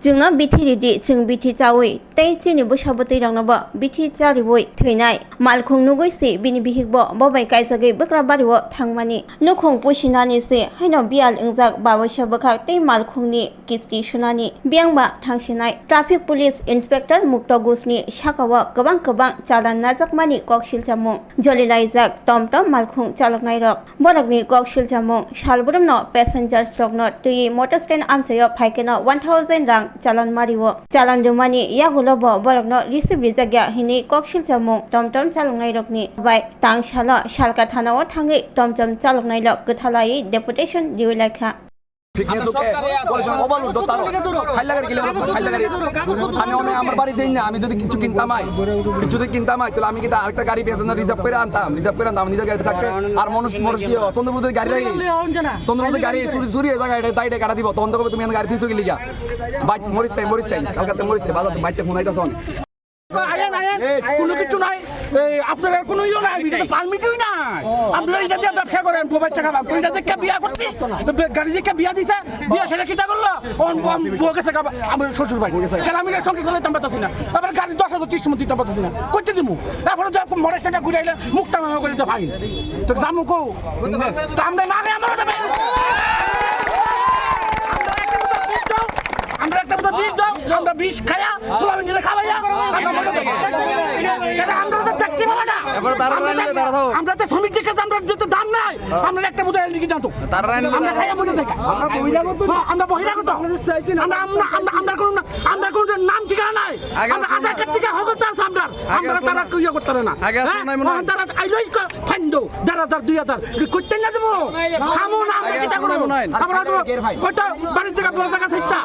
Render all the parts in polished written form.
जोंना बिथिरिदि जों बिथि चावै तै जेनिबो साबोतै रांनाबो बिथि चारिबोय थैनाय मालखुं नुगैसे बिनि बिहिगबो बबाय कायजागै बक्रा बारिवो थांमानि नुखुं पुसिनानि से हायनो बियाल इंजाक बावैसो बखा तै मालखुंनि किसकि सुनानि बियांबा थांसिनाय ट्राफिक पुलिस इन्सपेक्टर मुक्त गुसनि साकावो गोबां चालान नाजाकमानि ककसिल जामुं जलिलायजाक टमटम मालखुं चालकनाय रक बरकनि ककसिल जामुं सालबुरुमनो पेसेन्जार्स रकनो तै मटर स्टेन आमचायो फाइकेनो 1000 रां चालान मारिवो चालान दुमानि यागुलोबो बरकनो रिसिभ रिजाग्या हिनि ककसिल जामुं टमटम चालकनाय रकनि बाय तांसालो सालका थानाव थाङै टमटम चालकनाय रक गोथालायै डेपुटेशन दिउलायखा ফিটনেস ওকে পয়সা ওভারলোড তো তার ফাইল লাগার আমি অনেক আমার বাড়ি দেই না আমি যদি কিছু কিনতাম তাহলে আমি কি আরেকটা গাড়ি পেছনে রিজার্ভ করে আনতাম নিজের গাড়িতে থাকতে আর মানুষ কি চন্দ্রপুরের গাড়ি রাখি চন্দ্রপুরের গাড়ি চুরি হয়ে যায় তাই কাটা দিব তখন তো তুমি গাড়ি থুইছো কি লিগা বাইক মরিস তাই কালকাতে মরিস তাই বাজার বাইতে ফোন আইতাছ কোনো কিছু নাই আপনার কোনো ইয়ে নাই পারমিটই নাই আপনারা এটা দিয়ে ব্যবসা করেন মোবাইল টাকা কোনটা দেখে বিয়া করতে গাড়ি দেখে বিয়া দিছে বিয়া সেটা কিটা করলো বউকে টাকা আমার শ্বশুর ভাই কেন আমি সঙ্গে করে দাম পাচ্ছি না আবার গাড়ি 10,000 30 মতো দাম পাচ্ছি না করতে দিমু তারপরে যে মরেস্টটা ঘুরে আইলে মুখটা মামা করে তো ভাই তো দাম কো আমরা না আমার আমরা একটা মতো বিষ দাও আমরা বিষ খায়া পোলা মিলে খাওয়াইয়া আমরা তো দেখতে পাবো না আমরা তো শ্রমিক দেখে আমরা যেতে দাম নাই আমরা একটা মতো এলডি জানতো আমরা খাইয়া মনে দেখে আমরা বহিরাগত আমরা কোনো নাম ঠিকানা নাই আমরা আধার কার্ড থেকে হকতা আছে আমরা তারা কিয়া করতে না তারা আইলই ফাইন্ড 1000 2000 করতে না দেবো খামো না আমরা কিটা করব আমরা ওটা বাড়ি থেকে বড় জায়গা থাকতা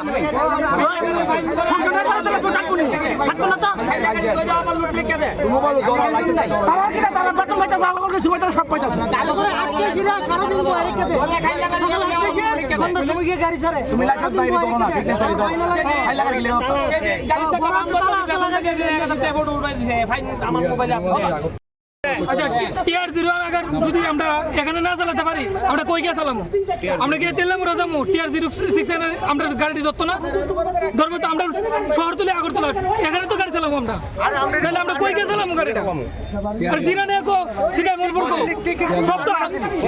আচ্ছা টিআর 0 আগার যদি আমরা এখানে না চালাতে পারি আমরা কই গিয়ে চালামু আমরা গিয়ে তেলাম রাজামু টিআর 06 আমরা গাড়ি ধরতো না ধরবো তো আমরা শহর তুলে আগরতলা এখানে তো গাড়ি চালাবো আমরা তাহলে আমরা কই গিয়ে চালামু গাড়িটা আর জিরানে কো সিধা মনপুর কো সব তো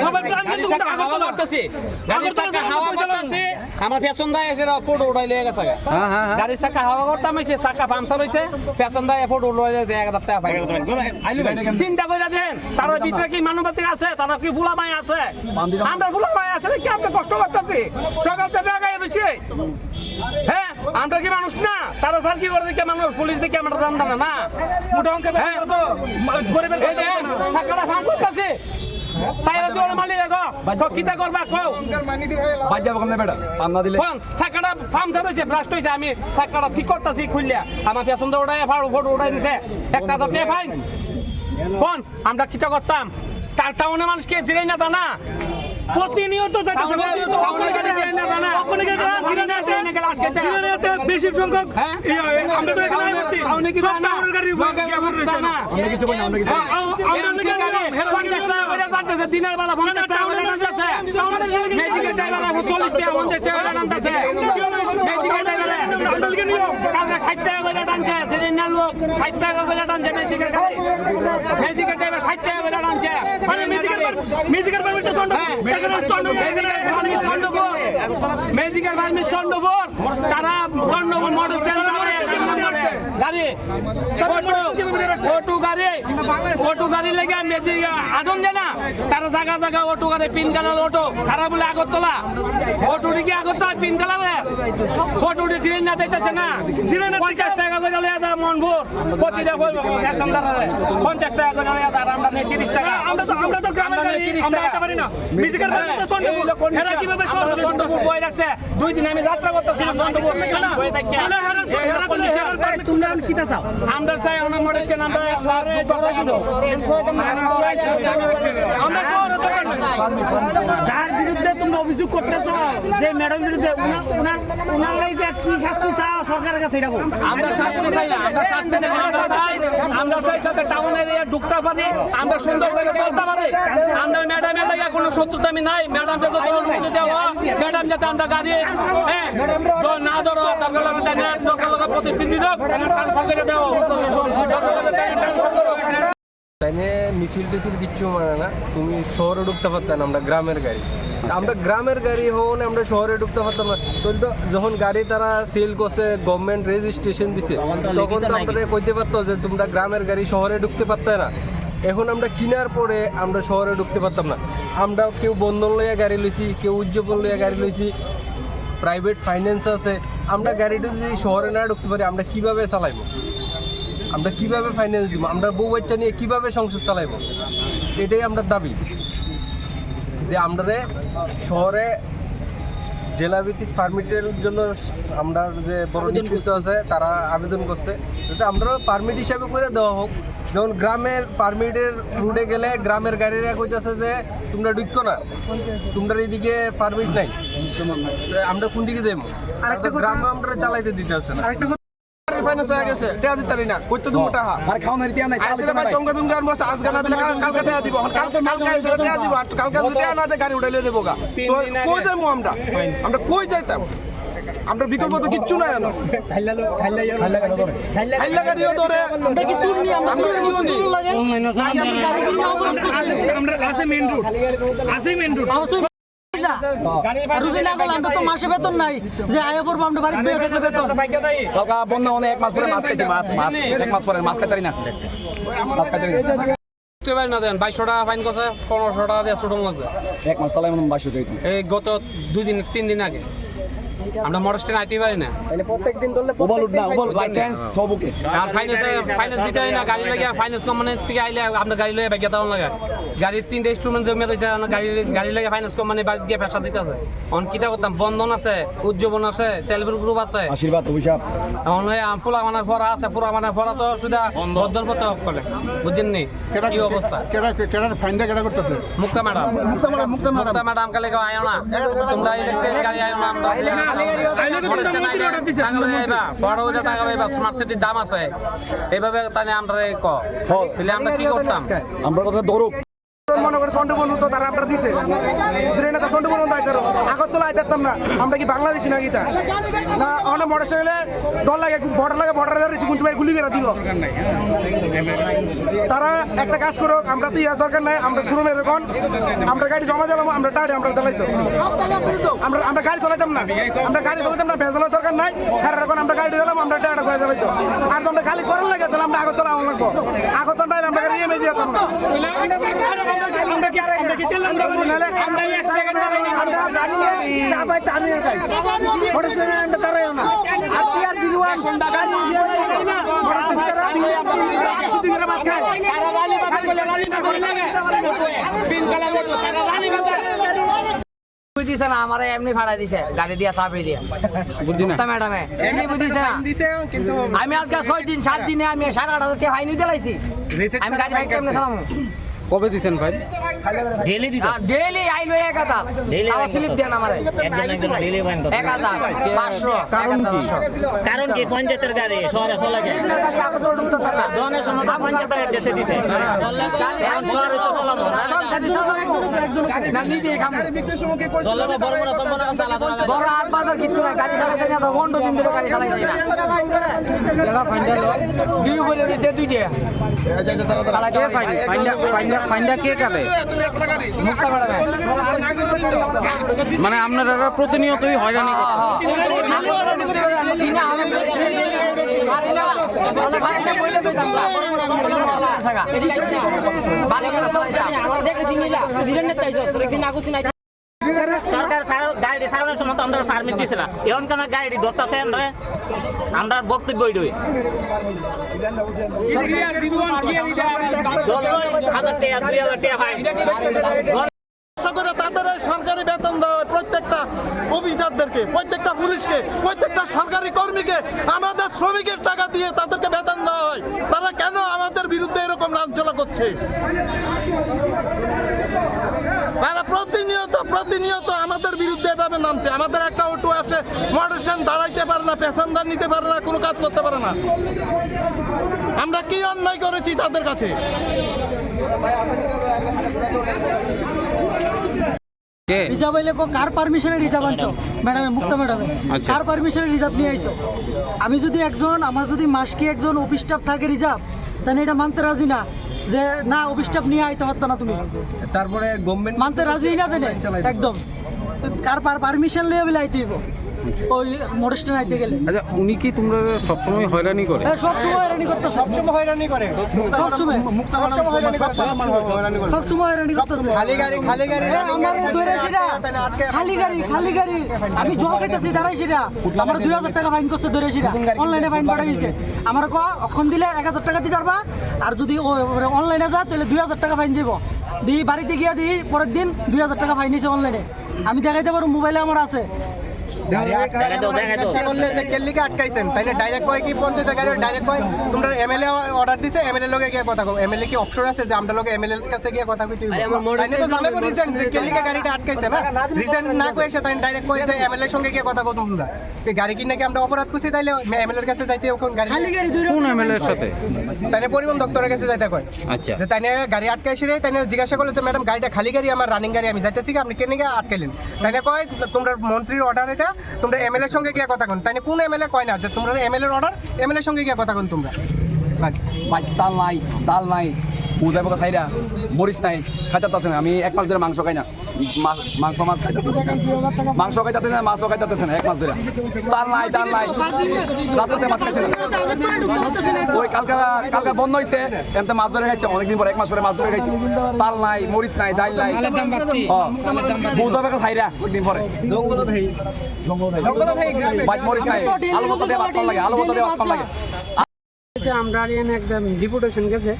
সবাই প্ল্যান কিন্তু হাওয়া করতেছে গাড়ির চাকা হাওয়া করতেছে আমার ফ্যাশন দায় এসে ফটো উঠাইলে গেছে গাড়ির চাকা হাওয়া করতাম এসে চাকা পাম্পচার হইছে ফ্যাশন দায় ফটো উঠাইলে 1000 টাকা পাই আইলি ভাই চিন্তা কইরা দেন তার ভিতরে কি মানবতা আছে তার কি ফুলামাই আছে আমরা ফুলামাই আছে কি আমরা কষ্ট করতেছি সকাল থেকে আগায় দিছি হ্যাঁ আমরা কি মানুষ না তারা স্যার কি করে দেখে মানুষ পুলিশ দেখে আমরা জানতাম না মোটা অঙ্কে গরিবের চাকাটা ফান করতেছে তাইরা দৌড় মালি রাখো তো কিটা করবা কও বাজ যাব কেমনে বেটা পান্না দিলে কোন চাকাটা ফার্ম ধরেছে ব্রাস্ট হইছে আমি চাকাটা ঠিক করতেছি খুললিয়া আমার পেছন দৌড়ায় ফটো উঠাই নিছে একটা তো টে ফাইন কোন আমরা কিটা করতাম তার টাউনে মানুষ কে জিরাই না জানা প্রতিনিয়ত বেশি সংখ্যক আমরা তো এখানে আসছি কি দিনের বেলা 50 টাকা করে টানতেছে ম্যাজিকের ড্রাইভার 40 টাকা 50 টাকা করে টানতেছে ম্যাজিকের ড্রাইভার কালকে 60 টাকা করে টানছে সেদিন না লোক 60 টাকা করে টানছে ম্যাজিকের গাড়ি ম্যাজিকের ড্রাইভার 60 টাকা করে টানছে ম্যাজিকের পারমিটটা ম্যাজিকের পারমিট চন্দ্রপুর তারা চন্দ্রপুর মোটর স্ট্যান্ড গাড়ি অটো গাড়ি লেগে ম্যাজিক আদম জানা তারা জায়গা অটো গাড়ি পিন কালার অটো তারা বলে আগরতলা অটো দিকে আগরতলা পিন কালারে অটো দিয়ে জিরে না যাইতেছে না 50 টাকা করে লয়ে যায় মনপুর প্রতিটা 50 টাকা করে লয়ে যায় আমরা নেই 30 টাকা আমরা তো গ্রামের গাড়ি 30 টাকা পারি না ম্যাজিকের পারমিট চন্দ্রপুর এরা কিভাবে চন্দ্রপুর বই রাখছে 2 দিন আমি যাত্রা করতেছি চন্দ্রপুর বই থাকে তুমি কি চাও আমরা চাই আমরা মোটর স্ট্যান্ড আমরা যার বিরুদ্ধে তুমি অভিযোগ করতেছ যে ম্যাডাম বিরুদ্ধে উনার লাগে কি শাস্তি চাও সরকারের কাছে এটা আমরা শাস্তি চাই না, আমরা চাই যাতে টাউন এরিয়া ঢুকতে পারি, আমরা সুন্দর করে চলতে পারি। আমরা ম্যাডামের লাগে কোনো শত্রুতামি নাই, ম্যাডাম যাতে অনুমতি দেওয়া, ম্যাডাম যাতে আমরা গাড়ি না ধরো, তারপরে প্রতিষ্ঠিত দিল ট্রান্সফার করে দেওয়া। তাইলে মিছিল টিছিল কিচ্ছু মানে না, তুমি শহরে ঢুকতে পারতাম না, আমরা গ্রামের গাড়ি, আমরা গ্রামের গাড়ি হন আমরা শহরে ঢুকতে পারতাম না। তো যখন গাড়ি তারা সেল করছে, গভর্নমেন্ট রেজিস্ট্রেশন দিছে, তখন তো আমাদের কইতে পারতো যে তোমরা গ্রামের গাড়ি শহরে ঢুকতে পারতে না। এখন আমরা কিনার পরে আমরা শহরে ঢুকতে পারতাম না। আমরা কেউ বন্ধন লইয়া গাড়ি লইছি, কেউ উজ্জীবন লইয়া গাড়ি লইছি, প্রাইভেট ফাইন্যান্স আছে। আমরা গাড়িটা যদি শহরে না ঢুকতে পারি আমরা কিভাবে চালাইবো, আমরা কিভাবে ফাইন্যান্স দিব, আমরা বউ বাচ্চা নিয়ে কিভাবে সংসার চালাইব? এটাই আমরা দাবি যে আমরা শহরে জেলাভিত্তিক পারমিটের জন্য আমরা যে বড় নেতৃত্ব আছে তারা আবেদন করছে, যাতে আমরা পারমিট হিসাবে করে দেওয়া হোক। যেমন গ্রামের পারমিটের রুটে গেলে গ্রামের গাড়িরা কইতেছে যে তোমরা ঢুকো না, তোমরা এইদিকে পারমিট নাই, আমরা কোন দিকে যাইব? গ্রামে আমরা চালাইতে দিতে আছে না। ফাইন্যান্স হয়ে গেছে, টাকা দিতে পারি না, করতে দেবো টাকা আর খাওয়া টিয়া নাই, আসলে ভাই তোমরা তুমি গান বসে আজকে না দিলে কালকে টাকা দিব, কালকে এসে টাকা দিব, আর কালকে যদি টাকা না দেয় গাড়ি উঠাইলে দেবো গা। তো কই যাইবো আমরা কই যাইতাম? আমরা বিকল্প তো কিচ্ছু নাই জানো, খাইলা গাড়িও ধরে আমরা আছে মেইন রোড, আছে মেইন রোড। মাসে বেতন নাই যে আয়া পড়বো আমরা বাড়িতে বেতন বন্ধ মানে 1 মাস পরে মাছ খাইছি, মাছ 1 মাস পরে মাছ খাইতে পারি না, মাছ খাইতে পারি না। দেন 2200 টাকা ফাইন করছে, 1500 টাকা দিয়ে ছুটন লাগবে। 1 মাস চালাই মানে 2200 টাকা। এই গত 2-3 দিন আগে আমরা মোটর স্ট্যান্ড আইতে পারি না, ওভারলোড না, ওভার লাইসেন্স সবকে আর ফাইন্যান্স দিতে হয় না। গাড়ি লাগে ফাইন্যান্স কোম্পানি থেকে আইলে আপনার গাড়ি লাগে ব্যাগ দাও লাগে, গাড়ির 3টা ইনস্ট্রুমেন্ট জমে রয়েছে, গাড়ি লাগে ফাইন্যান্স কোম্পানি বাদ দিয়ে পেশা দিতে আছে। অন কিটা করতাম, বন্ধন আছে, উজ্জীবন আছে, সেলফের গ্রুপ আছে, আশীর্বাদ অভিশাপ পোলা মানার ফরা আছে, পুরা মানার ফরা তো সুদা বদল পথে করে, বুঝছেন নি কি অবস্থা? মুক্তা ম্যাডাম, মুক্তা ম্যাডাম কালে আয়ো না, তোমরা ইলেকট্রিক গাড়ি আয়ো না, আমরা স্মার্ট সিটির দাম আছে, এইভাবে তাহলে আমরা আমরা কি করতাম? আমরা কথা দৌড় মনে করে সন্ডবন তো তারা আমরা দিছে শ্রেণীটা সন্ডবন আগরতলা আইতাম না, আমরা কি বাংলাদেশি নাকি তা না? অনেক মোটরসাইকেলে ডর লাগে, বর্ডারে কিন্তু ভাই গুলি করে দিব। তারা একটা কাজ করো, আমরা তো ইয়ার দরকার নাই, আমরা শুরু এরকম আমরা গাড়ি জমা দিলাম, আমরা টাড়ি আমরা চালাইতো, আমরা গাড়ি চালাইতাম না, ভেজালের দরকার নাই। হ্যাঁ এখন আমরা গাড়ি দিলাম, আমরা টাড়া করে চালাইতো। আর আমরা খালি করার লাগে তাহলে আমরা আগরতলা আমার লাগবো, আগরতলা আমরা গাড়ি এমে দিতাম না। বুঝিছে না আমার এমনি ভাড়া দিছে গাড়ি দিয়া চাবি দিয়া ম্যাডামে এমনি বুঝিছে না। আমি আজকে 6 দিন 7 দিনে আমি 8,500 টাকা ফাইন দিলাইছি। আমি গাড়ি ভাই কেমনে চালামু? কবে দিছেন ভাই? ডেইলি আইলো 1000 আমার স্লিপ দেন আমারে 1000 500। কারণ কি পঞ্চায়েতের গাড়ি শহরে চলে গেছে দনের সময় পঞ্চায়েতের দেশে দিছে না নিজে কাম চলবে বড় বড় সম্মান চালাতে বড় আট বাজার কিছু না গাড়ি চালাতে না 15 দিন ধরে গাড়ি চালাতে না এলা ফাইন্ডা দুই বলে দিছে দুইটা তালা কে ফাইন্ডা কে কালে? মুক্তা ম্যাডাম মানে আপনারা প্রতিনিয়তই হয়রানি সরকার গাড়ি সারানোর সময় তো আমরা পারমিট দিছে না, এখন কেন গাড়ি ধরতেছে আমরা বক্তব্য তাদের সরকারি বেতন দেওয়া হয় প্রত্যেকটা অফিসারদেরকে, প্রত্যেকটা পুলিশকে, প্রত্যেকটা সরকারি কর্মীকে আমাদের শ্রমিকের টাকা দিয়ে তাদেরকে বেতন দেওয়া হয়। তারা কেন আমাদের বিরুদ্ধে এরকম লাঞ্ছনা করছে? তারা প্রতিনিয়ত প্রতিনিয়ত আমাদের বিরুদ্ধে এভাবে নামছে। আমাদের একটা অটো আসে, মোটর স্ট্যান্ড দাঁড়াইতে পারে না, প্যাসেঞ্জার নিতে পারে না, কোনো কাজ করতে পারে না। আমরা কি অন্যায় করেছি তাদের কাছে? রিজার্ভ হইলে কার পারমিশনে রিজার্ভ আনছো ম্যাডামে, মুক্তা ম্যাডামে কার পারমিশনে রিজার্ভ নিয়ে আইছো? আমি যদি আমার যদি মাসকে একজন অফিস স্টাফ থাকে রিজার্ভ, তাহলে এটা মানতে রাজি না যে না অফিস স্টাফ নিয়ে আইতে পারতো না তুমি, তারপরে গভর্নমেন্ট মানতে রাজি না দেনে একদম। কার পারমিশন লিয়ে বলে আইতে হইব ওই মোটরস্ট্যান্ড আইতে গেলে। আচ্ছা, উনি কি তোমরা সবসময় হয়রানি করে? হ্যাঁ, সবসময় হয়রানি করতো, সবসময় হয়রানি করে, সবসময় হয়রানি করতেছে। খালি গাড়ি আমার ধরে সেটা খালি গাড়ি আমি জল খাইতেছি দাঁড়াই সেটা আমার 2000 টাকা ফাইন করছে, ধরে সেটা অনলাইনে ফাইন পাঠাই দিয়েছে। আমার অক্ষণ দিলে 1000 টাকা দিতে পারবা, আর যদি অনলাইনে যা তাহলে 2000 টাকা ফাইন যাবো। দিই বাড়িতে গিয়ে দিই পরের দিন 2000 টাকা ফাইন নিয়েছে অনলাইনে। আমি দেখাইতে পারবো, মোবাইলে আমার আছে। আটকাইছেন তাইলে ডাইরেক্ট কয় কি পঞ্চায়েতের গাড়ি ডাইরেক্ট কয় তোমরা এমএলএ অর্ডার দিছে, এমএলএ লগে গিয়ে কথা কও। এমএলএ কি অপশন আছে যে আমরা লগে এমএলএ এর কাছে গিয়ে কথা কইতে হইব? তাইলে তো জানাবো রিজন যে কেলিকা গাড়িটা আটকাইছে না, রিজন না কই এসে তাই ডাইরেক্ট কই যে এমএলএ এর সঙ্গে গিয়ে কথা কও তোমরা। এই গাড়ি কিনে কি আমরা অপরাধ করছি? তাইলে এমএলএ এর কাছে যাইতে ওখান গাড়ি খালি গাড়ি ধরে কোন এমএলএ এর সাথে? তাইলে পরিবহন দপ্তরের কাছে যাইতে কয়। আচ্ছা, যে তাইলে গাড়ি আটকাইছে রে, তাইলে জিজ্ঞাসা করলে যে ম্যাডাম গাড়িটা খালি গাড়ি, আমার রানিং গাড়ি, আমি যাইতেছি আপনি কেন গিয়ে আটকাইলেন? তাইলে কয় তোমরা মন্ত্রীর অর্ডার, এটা তোমরা এমএলএ এর সঙ্গে গিয়ে কথা কোন। তাইলে কোন এমএলএ কয় না যে তোমরা এমএলএ এর অর্ডার, এমএলএ এর সঙ্গে গিয়ে কথা কোন তোমরা? ভাই চাল নাই, ডাল নাই, পূজা পোকা খাইরা, মরিচ নাই, খাইতেছে না। আমি 1 মাস ধরে মাংস খাই না, মাছ খাইতেছে না, মাংস খাইতেছে না, মাছও খাইতেছে না 1 মাস ধরে। চাল নাই, ডাল নাই, রাত্রে ভাত খাইছে না। ওই কালকা বন্ধ হয়েছে, এমনি মাছ ধরে খাইছে অনেকদিন পর, 1 মাস পরে মাছ ধরে খাইছে। চাল নাই, মরিচ নাই, ডাল নাই, পূজা পোকা খাইরা একদিন পরে ভাই মরিচ নাই, আলু ভর্তা দিয়ে ভাত খাওয়া লাগে, আলু ভর্তা দিয়ে ভাত খাওয়া লাগে। আমরা এখানে একটা ডিপুটেশন গেছে,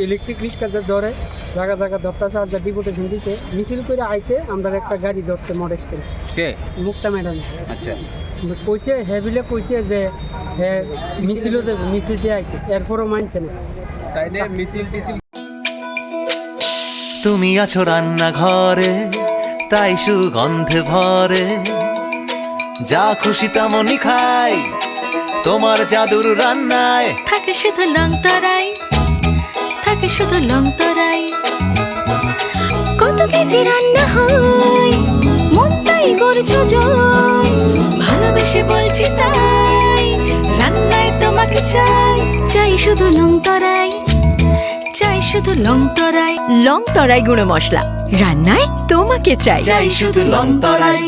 ইলেকট্রিক রিক্সা ধরে জায়গা ধরতেছে, আর যা ডিপুটেশন দিছে মিছিল করে আইতে আমরা একটা গাড়ি ধরছে মডেস্টেল কে মুক্তা ম্যাডাম। আচ্ছা, কইছে হেভিলে কইছে যে হ্যাঁ মিছিলও যাবে, মিছিলটি আইছে, এরপরও মানছে না। তাইলে মিছিল টিছিল তুমি আছো রান্নাঘরে, তাই সুগন্ধে ভরে, যা খুশি তেমনই খাই, তোমার জাদুর রান্নায় থাকে শুধু লং তরাই, থাকে শুধু লং তরাই। কত কেজি রান্না হয়, মনটাই করছো জয়, ভালোবেসে বলছি তাই, রান্নায় তোমাকে চাই, চাই শুধু লং তরাই, চাই শুধু লং তরাই। লং তরাই গুঁড়ো মশলা, রান্নায় তোমাকে চাই, চাই শুধু লং তরাই।